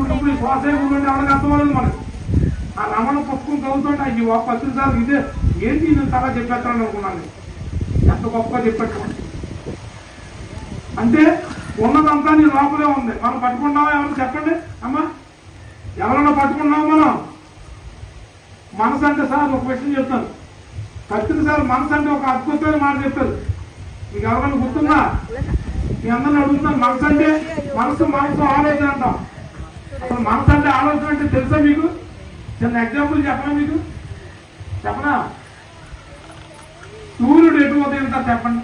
ఉన్నప్పుడు ఈ శ్వాస గురించి ఎవరికి అర్థమలేదు మనకి. ఆ రమణ పుస్తకం చదువుతుంటే ఈ 10 సార్లు ఇదే ఏంటి నేను చాలా చెప్పేస్తాను అనుకున్నాను. ఎంత గొప్పగా చెప్పేస్తాను అంటే ఉన్నదంతా నీ లోపలే ఉంది. మనం పట్టుకున్నావా ఎవరు చెప్పండి అమ్మా? ఎవరన్నా పట్టుకున్నావా మనం? మనసు అంటే సార్ ఒక విషయం చెప్తాను. పత్రిక సార్ మనసు అంటే ఒక అద్భుతమైన మాట చెప్పారు. మీకు ఎవరైనా గుర్తుందా? మీ అందరిని అడుగుతున్నాను. మనసు అంటే మనసు ఆలోచన అంటాం. అసలు మనసు అంటే ఆలోచన అంటే తెలుసా మీకు? చిన్న ఎగ్జాంపుల్ చెప్పనా మీకు? చెప్పనా? సూర్యుడు ఎటు ఉదయంటారు చెప్పండి.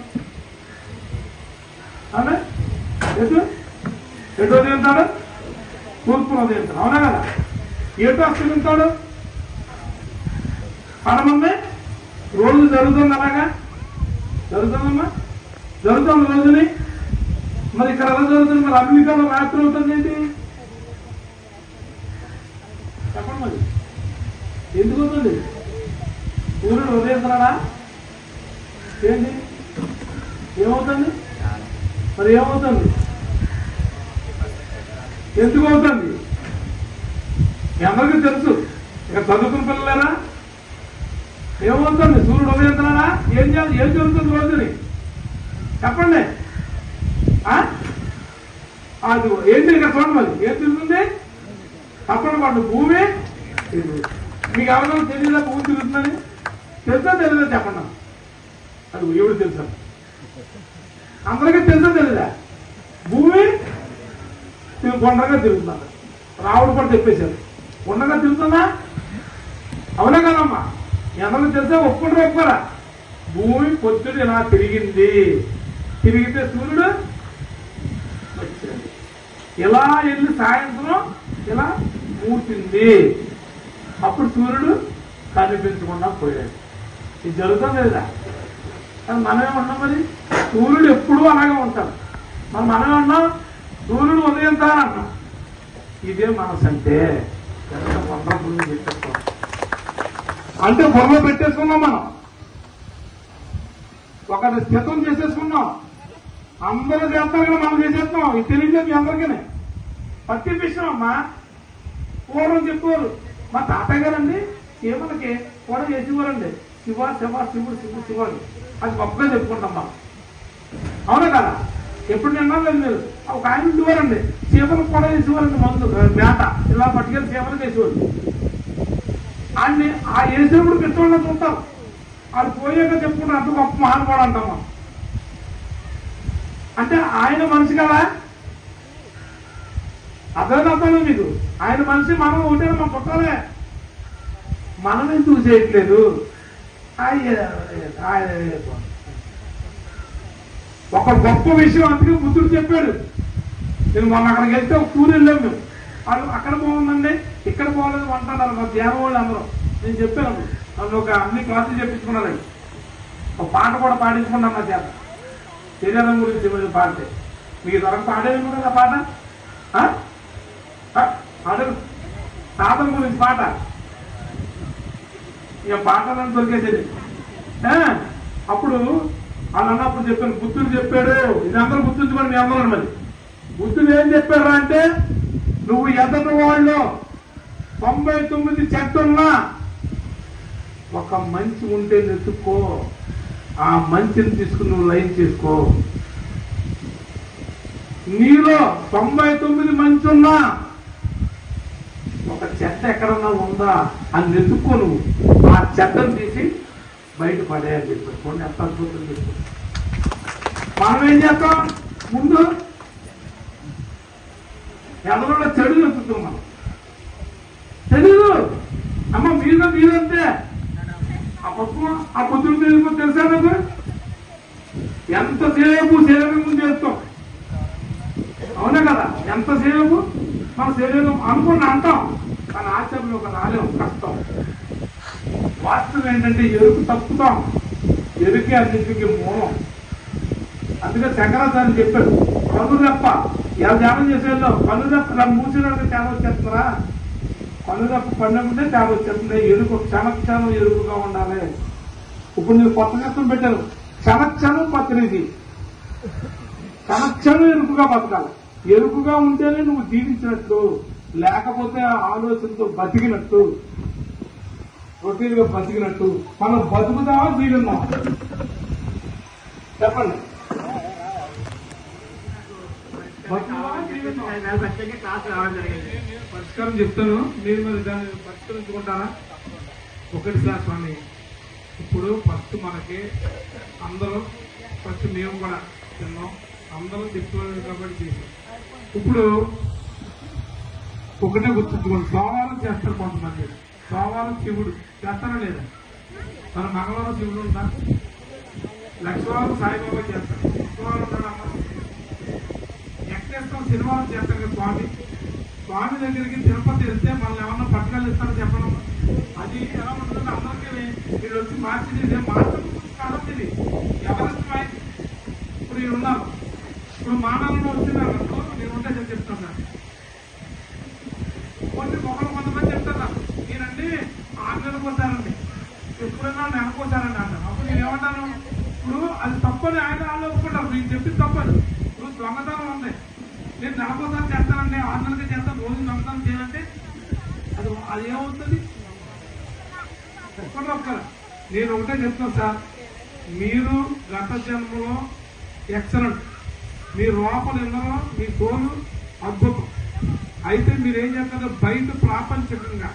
అవునా? ఎటు ఉదయంటాడు? తూర్పును ఉదయంటాడు. అవునా కదా? ఎటు అస్తమిస్తాడు? పడమంది రోజు జరుగుతుంది. అలాగా జరుగుతుందమ్మా, జరుగుతుంది రోజుని. మరి ఇక్కడ ఎలా జరుగుతుంది? మరి అమెరికాలో రాత్రి అవుతుంది ఏంటి చెప్పండి? మరి ఎందుకు అవుతుంది? సూర్యుడు ఉదయిస్తున్నాడా? ఏంటి ఏమవుతుంది? మరి ఏమవుతుంది? ఎందుకు అవుతుంది? అందరికీ తెలుసు. ఇక చదువుకున్న పిల్లలేరా? ఏమవుతుంది? సూర్యుడు ఉదయిస్తున్నాడా? ఏం చేయాలి? ఏం జరుగుతుంది రోజుని చెప్పండి. అది ఏంటి ఇక్కడ చూడండి. మరి ఏం తిరుగుతుంది? తప్పని పండు భూమి. మీకు ఎవరైనా తెలియదా భూమి తిరుగుతుందని? తెలుసా తెలియదా చెప్పండి. అది ఎవడు తెలుసా? అందరికీ తెలుసా తెలీదా? భూమి గుండ్రంగా తిరుగుతున్నారు. రావుడు కూడా చెప్పేశారు గుండ్రంగా తిరుగుతుందా? అవునా కదమ్మా? ఎందరూ తెలుసా? ఒప్పుకోరా? భూమి పొద్దున ఇలా తిరిగింది. తిరిగితే సూర్యుడు వచ్చింది. ఇలా వెళ్ళి సాయంత్రం ఇలా మూసింది. అప్పుడు సూర్యుడు కనిపించకుండా పోయాడు. ఇది జరుగుతుంది లేదా? కానీ మనమే ఉన్నాం. మరి సూర్యుడు ఎప్పుడూ అలాగే ఉంటాడు. మరి మనమే ఉన్నాం. సూర్యుడు ఉదయంతారా అన్నాం. ఇదే మనసు అంటే ఎంత వండర్ఫుల్ పెట్టేస్తాం. అంటే బుర్రలో పెట్టేసుకున్నాం మనం. ఒకటి స్థితం చేసేసుకున్నాం. అందరూ చేస్తాం కదా, మనం చేసేస్తాం. ఇది తెలియదు మీ అందరికీ. ప్రతి విషయం అమ్మా పూర్వం చెప్పేవారు. మా తాతయ్య గారండి శివులకి కూడా చేసేవారండి. శివ శివ శివుడు శివుడు శివాడు అది గొప్పగా చెప్పుకుంటాం మనం. అవునా కదా? ఎప్పుడు నిన్నా లేదు మీరు. ఒక ఆయన ఉండేవారండి శివలకు కూడా వేసేవారండి. మందు మేత ఇలా పట్టుకెళ్ళి శివలు చేసేవారు. ఆయన్ని ఆ వేసేప్పుడు పెట్టుకోవడం చూస్తారు. అది పోయాక చెప్పుకుంటారు అంత గొప్ప మహానుభావుడు అంటాం మనం. అంటే ఆయన మనిషి కదా? అర్థం మీకు? ఆయన మనిషి మనం ఒకటే. మనం పుట్టాలే. మనమే చూసేయట్లేదు. ఒక గొప్ప విషయం అందుకే బుద్ధుడు చెప్పాడు. నేను మొన్న అక్కడికి వెళ్తే ఒక టూర్ వెళ్ళాం మేము. వాళ్ళు అక్కడ బాగుందండి ఇక్కడ బాగోలేదు అంటున్నారు మా ధ్యానం వాళ్ళు అందరూ. నేను చెప్పాను నన్ను ఒక అన్ని క్లాసులు చెప్పించుకున్నారండి. ఒక పాట కూడా పాడించుకున్నాను నా చేత. శరీరం గురించి పాడితే మీకు దొరక పాడేది కదా పాట. పాడరు తాతం గురించి పాట. ఇక పాటలను దొరికేసేది. అప్పుడు వాళ్ళు అన్నప్పుడు చెప్పాను బుద్ధుడు చెప్పాడు. ఇది అందరూ గుర్తుంచుకొని మీ అందరూ. మరి బుద్ధుడు ఏం చెప్పారు అంటే నువ్వు ఎదటి వాళ్ళు 99 చెట్టున్నా ఒక మంచి ఉంటే నెత్తుకో. ఆ మంచిని తీసుకుని నువ్వు లైన్ చేసుకో. నీలో 99 మంచి ఉన్నా ఒక చెత్త ఎక్కడన్నా ఉందా అని నెత్తుకో. నువ్వు ఆ చెత్తను తీసి బయట పడేయాలి చెప్పారు. చూడండి ఎంత అద్భుతం చెప్పారు. మనం ఏం చేస్తాం? ముందు ఎవరిలో చెడు చెప్తాం మనం. తెలీదు అమ్మ మీరంతే. ఆ పుస్తకం ఆ బుద్ధుడు తెలియదు తెలుసా నాకు? ఎంతసేపు శరీరం చేస్తాం. అవునా కదా? ఎంతసేపు మన శరీరం అనుకుని అంటాం కానీ ఆచరణలోకి రాలేము. కష్టం. వాస్తవం ఏంటంటే ఎరుకు తప్పుతాం. ఎరుకే అన్నింటికి మూలం. అందుకే శంకరాచార్య చెప్పాడు కనురెప్ప ఎలా ధ్యానం చేసేదో కనురెప్ప మూసినట్టు తేడా వచ్చేస్తున్నారా? కనురెప్ప పండుగంటే తేడా వచ్చేస్తుంది. ఎరుకు క్షణక్షణం ఎరుకుగా ఉండాలి. ఇప్పుడు మీరు కొత్త కష్టం పెట్టారు. క్షణక్షణం పత్రిది. క్షణక్షణం ఎరుకుగా బతకాలి. ఎరుకుగా ఉంటేనే నువ్వు జీవించినట్లు. లేకపోతే ఆలోచనతో బతికినట్టు, రొటీన్ గా బతికినట్టు మనం బతుకుదామా జీవిద్దాం? చెప్పండి. పరిష్కారం చెప్తాను, మీరు మరి దాన్ని పరిష్కరించుకుంటారా? ఒకటి సార్ స్వామి, ఇప్పుడు ఫస్ట్ మనకి అందరూ ఫస్ట్ మేము కూడా తిన్నాం, అందరూ చెప్పుకోలేదు కాబట్టి చేసాం. ఇప్పుడు ఒకటే గుర్తుంచుకోండి, సోమవారం చేస్తారు కొంతమంది. సోమవారం శివుడు చేస్తారా లేదా? మన మంగళవారం శివుడు ఉంటా, లక్షవారం సాయిబాబా చేస్తారు, శుక్రవారం ఎక్కేస్తాం, శనివారం చేస్తారు కదా స్వామి. స్వామి దగ్గరికి తిరుపతి వెళ్తే మనల్ని ఏమన్నా పట్టుదల ఇస్తారో చెప్పడం. అది ఎలా ఉంటుందంటే అందరికీ వీళ్ళు వచ్చి మార్చింది మార్చడం కాదు, ఎవరిష్టమై. ఇప్పుడు నేను ఉన్నాను, ఇప్పుడు మానవులు వచ్చినారు, నేను ఉంటే చెప్తాను. కొంతమంది చెప్తాను, నేనండి 6 నెలలకు వస్తానండి, ఎప్పుడైనా నెలకొస్తానండి అంటాను. అప్పుడు నేను ఏమంటాను, ఇప్పుడు అది తప్పని ఆయన వాళ్ళు ఒప్పుకుంటారు, నేను చెప్పింది తప్పదు. ఇప్పుడు దొంగతనం ఉంది, నేను నెలకోసారి చేస్తానండి, 6 నెలలకి చేస్తాను, రోజు దొంగతనం చేయాలంటే అది ఏమవుతుంది? ఒక్కరు నేను ఒకటే చెప్తాను సార్, మీరు గత జన్మలో ఎక్సలెంట్, మీ లోపల ఎన్నో మీ తోలు అద్భుతం. అయితే మీరేం చేస్తారు, బయట ప్రాపంచికంగా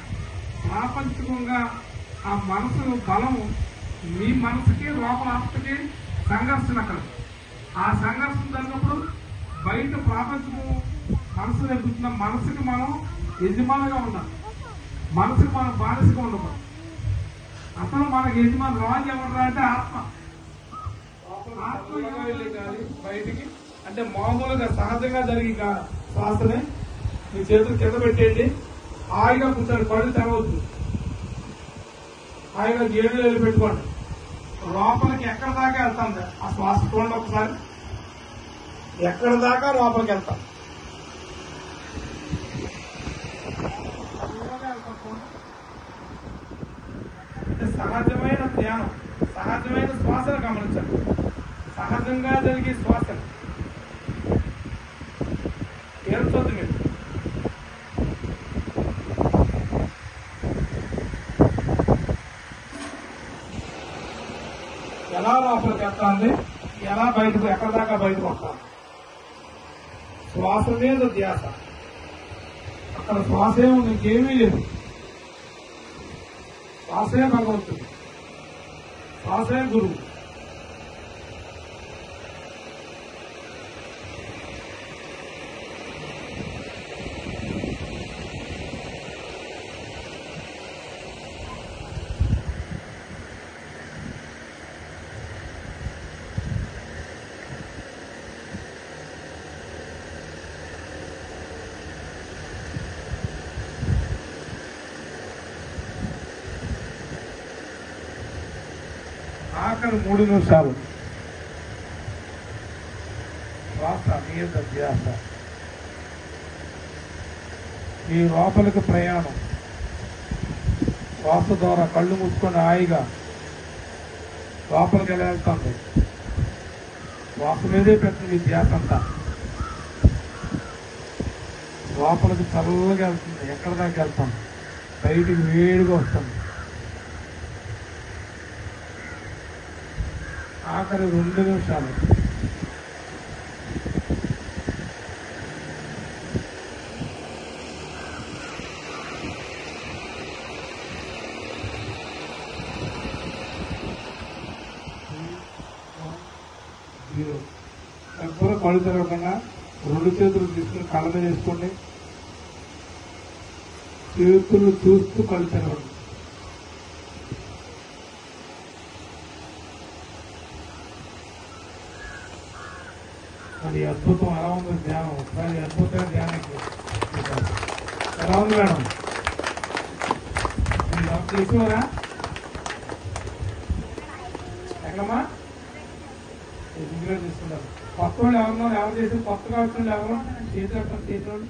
ఆ మనసు బలం, మీ మనసుకి లోపల ఆత్మకి సంఘర్షణ అక్కడ. ఆ సంఘర్షణ జరిగినప్పుడు బయట ప్రాపంచకం మనసు ఎదుగుతున్న మనసుకి మనం యజమానిగా ఉండాలి, మనసుకి మనం బానిసగా ఉండకూడదు. అసలు మనకి యజమాని రాజు ఎవరు అంటే ఆత్మ. ఆత్మ వెళ్ళి కానీ బయటికి అంటే మామూలుగా సహజంగా జరిగి శ్వాసనే మీ చేతులు కింద పెట్టేయండి, హాయిగా కూర్చోండి, కళ్ళు తెరవద్దు, హాయిగా గేడులు వెళ్ళి పెట్టుకోండి. లోపలికి ఎక్కడ దాకా వెళ్తాం ఆ శ్వాస చూడండి ఒకసారి, ఎక్కడ దాకా లోపలికి వెళ్తాం. సహజమైన ధ్యానం, సహజమైన శ్వాసను గమనించండి, సహజంగా జరిగే శ్వాసను ఏర్చొద్దు మీరు. ఎలా లోపలికి వెళ్తాంది, ఎలా బయటకు, ఎక్కడ దాకా బయటకు వస్తాను. శ్వాస మీద ధ్యాస, అక్కడ శ్వాసే ఉంది, ఇంకేమీ లేదు. శ్వాసే భగవంతుడు, శ్వాసే గురువు. ఆఖరి 3 నిమిషాలు శ్వాస మీద ధ్యాస, ఈ లోపలికి ప్రయాణం. శ్వాస ద్వారా కళ్ళు మూసుకొని హాయిగా లోపలికి ఎలా వెళ్తుంది, శ్వాస మీదే పెట్టింది ధ్యాస అంతా. లోపలికి చల్లగా వెళ్తుంది, ఎక్కడ దాకా వెళ్తాం, బయటికి వేడిగా వస్తుంది. ఆఖరి 2 నిమిషాలు ఎవ్వరూ కళ్ళు తెరవకుండా 2 చేతులు తీసుకుని కళ్ళ మీద వేసుకోండి, చేతులు చూస్తూ కళ్ళు తెరవండి. అది అద్భుతం. ఎలా ఉంది ధ్యానం? ఒకసారి అద్భుతమైన ధ్యానం ఎలా ఉంది మేడం? చేసేవారా ఎక్కడమ్మా? తీసుకున్నారు. కొత్త వాళ్ళు ఎవరు చేసి కొత్తగా వచ్చిన ఎవరు చేసేవాళ్ళు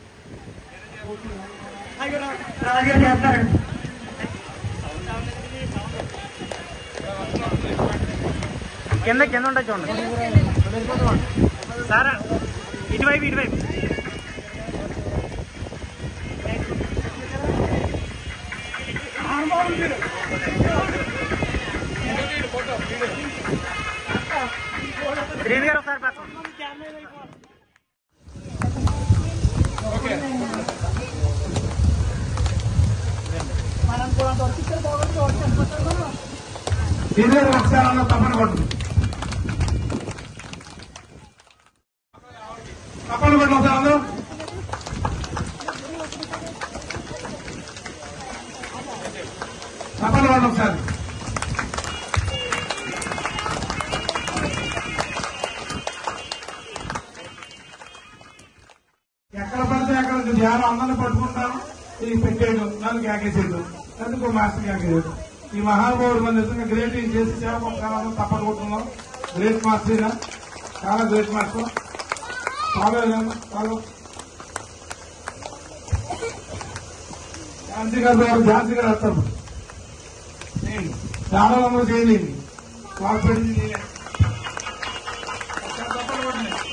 కింద కింద ఉంటాయి చూడండి సార్, ఇటువైపు శ్రీని గారు ఒకసారి పక్కన. ఇదే ఒకసారి తప్పని కొట్టు, తప్పని కొట్టు ఒకసారి అందరూ. తప్పని కొట్టు ఒకసారి. ఎక్కడ పడితే అక్కడ ధ్యానం అందరిని పట్టుకుంటాను, ఇది పెట్టేయడం, నన్ను కేకేసేయడం, ఎందుకు మాస్టర్ కేకేయడం. ఈ మహానుభావుడు మన నిజంగా గ్రేట్ చేసి సేవకాలం తప్పని కొట్టున్నాం. గ్రేట్ మాస్టర్ అయినా చాలా గ్రేట్ మాస్టర్. ఫాలో ఝాన్సీ గారు ఝాన్సీ గారు వస్తారు. చాలా నమ్మకం చేయలేదు వాళ్ళు పెట్టి తప్పని కొట్టినాయి.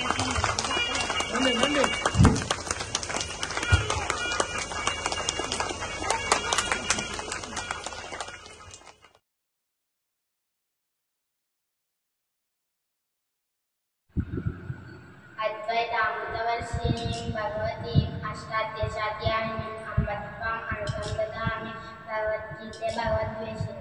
अद्वैतामृतवर्षिणीं भगवतीम् अष्टादशाध्यायिनीम् अम्बत्वाम् अनुसन्दधामि भगवद्गीते भगवद्वेषे